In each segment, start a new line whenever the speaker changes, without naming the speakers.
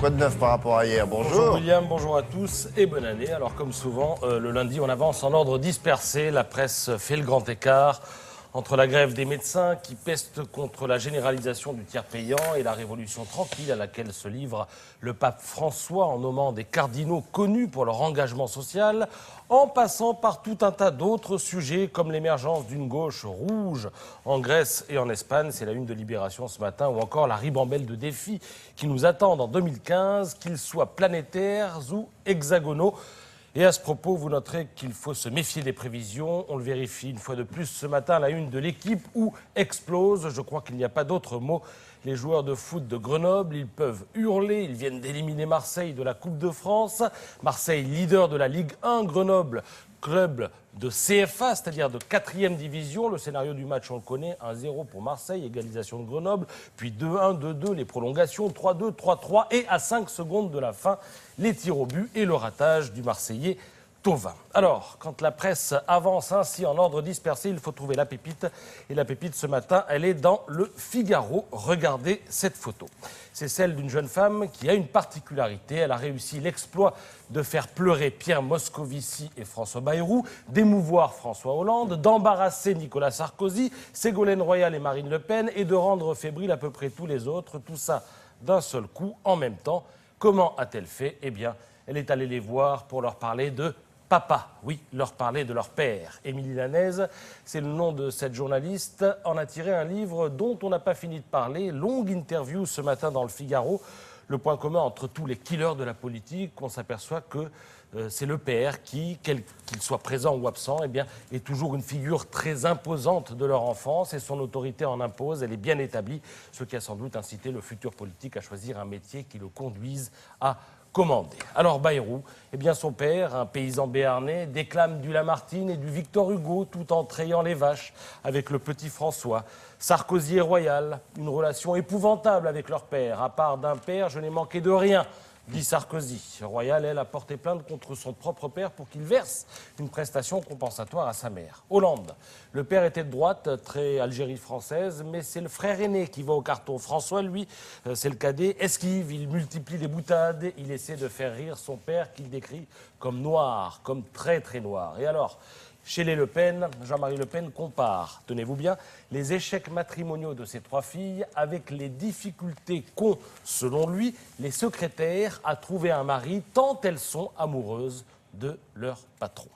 Quoi de neuf par rapport à hier?
Bonjour
Bonjour.
William, bonjour à tous et bonne année. Alors comme souvent, le lundi on avance en ordre dispersé. La presse fait le grand écart entre la grève des médecins qui peste contre la généralisation du tiers payant et la révolution tranquille à laquelle se livre le pape François en nommant des cardinaux connus pour leur engagement social, en passant par tout un tas d'autres sujets comme l'émergence d'une gauche rouge en Grèce et en Espagne, c'est la une de Libération ce matin, ou encore la ribambelle de défis qui nous attendent en 2015, qu'ils soient planétaires ou hexagonaux. Et à ce propos, vous noterez qu'il faut se méfier des prévisions. On le vérifie une fois de plus ce matin à la une de l'Équipe où explose, je crois qu'il n'y a pas d'autre mot, les joueurs de foot de Grenoble. Ils peuvent hurler, ils viennent d'éliminer Marseille de la Coupe de France. Marseille, leader de la Ligue 1, Grenoble, club de CFA, c'est-à-dire de 4e division. Le scénario du match, on le connaît, 1-0 pour Marseille, égalisation de Grenoble, puis 2-1, 2-2, les prolongations, 3-2, 3-3, et à 5 secondes de la fin, les tirs au but et le ratage du Marseillais Thauvin. Alors, quand la presse avance ainsi en ordre dispersé, il faut trouver la pépite. Et la pépite ce matin, elle est dans le Figaro. Regardez cette photo. C'est celle d'une jeune femme qui a une particularité. Elle a réussi l'exploit de faire pleurer Pierre Moscovici et François Bayrou, d'émouvoir François Hollande, d'embarrasser Nicolas Sarkozy, Ségolène Royal et Marine Le Pen, et de rendre fébrile à peu près tous les autres. Tout ça d'un seul coup, en même temps. Comment a-t-elle fait? Eh bien, elle est allée les voir pour leur parler de papa, oui, leur parler de leur père. Émilie Lanèse, c'est le nom de cette journaliste, en a tiré un livre dont on n'a pas fini de parler. Longue interview ce matin dans le Figaro. Le point commun entre tous les killers de la politique, on s'aperçoit que c'est le père qui, qu'il soit présent ou absent, eh bien, est toujours une figure très imposante de leur enfance et son autorité en impose, elle est bien établie, ce qui a sans doute incité le futur politique à choisir un métier qui le conduise à commander. Alors Bayrou, eh bien son père, un paysan béarnais, déclame du Lamartine et du Victor Hugo tout en trayant les vaches avec le petit François. Sarkozy et Royal, une relation épouvantable avec leur père. À part d'un père, je n'ai manqué de rien, dit Sarkozy. Royal, elle, a porté plainte contre son propre père pour qu'il verse une prestation compensatoire à sa mère. Hollande, le père était de droite, très Algérie française, mais c'est le frère aîné qui va au carton. François, lui, c'est le cadet, esquive, il multiplie les boutades, il essaie de faire rire son père qu'il décrit comme noir, comme très très noir. Et alors, chez les Le Pen, Jean-Marie Le Pen compare, tenez-vous bien, les échecs matrimoniaux de ses 3 filles avec les difficultés qu'ont, selon lui, les secrétaires à trouver un mari tant elles sont amoureuses de leur patron.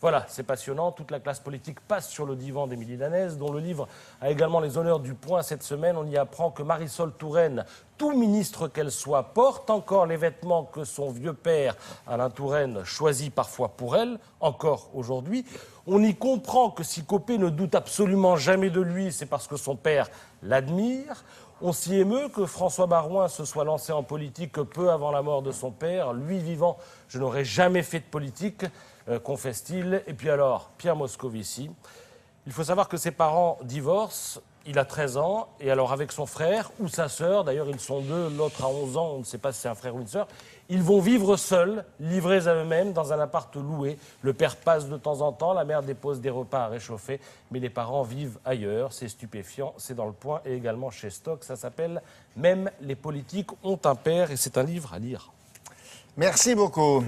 Voilà, c'est passionnant. Toute la classe politique passe sur le divan d'Émilie Lanèse, dont le livre a également les honneurs du Point cette semaine. On y apprend que Marisol Touraine, tout ministre qu'elle soit, porte encore les vêtements que son vieux père, Alain Touraine, choisit parfois pour elle, encore aujourd'hui. On y comprend que si Copé ne doute absolument jamais de lui, c'est parce que son père l'admire. On s'y émeut que François Baroin se soit lancé en politique peu avant la mort de son père. Lui vivant, je n'aurais jamais fait de politique, confesse-t-il. Et puis alors, Pierre Moscovici, il faut savoir que ses parents divorcent, il a 13 ans, et alors avec son frère ou sa sœur, d'ailleurs ils sont 2, l'autre a 11 ans, on ne sait pas si c'est un frère ou une sœur, ils vont vivre seuls, livrés à eux-mêmes, dans un appart loué. Le père passe de temps en temps, la mère dépose des repas à réchauffer, mais les parents vivent ailleurs. C'est stupéfiant, c'est dans Le Point et également chez Stock. Ça s'appelle « Même les politiques ont un père » et c'est un livre à lire.
Merci beaucoup.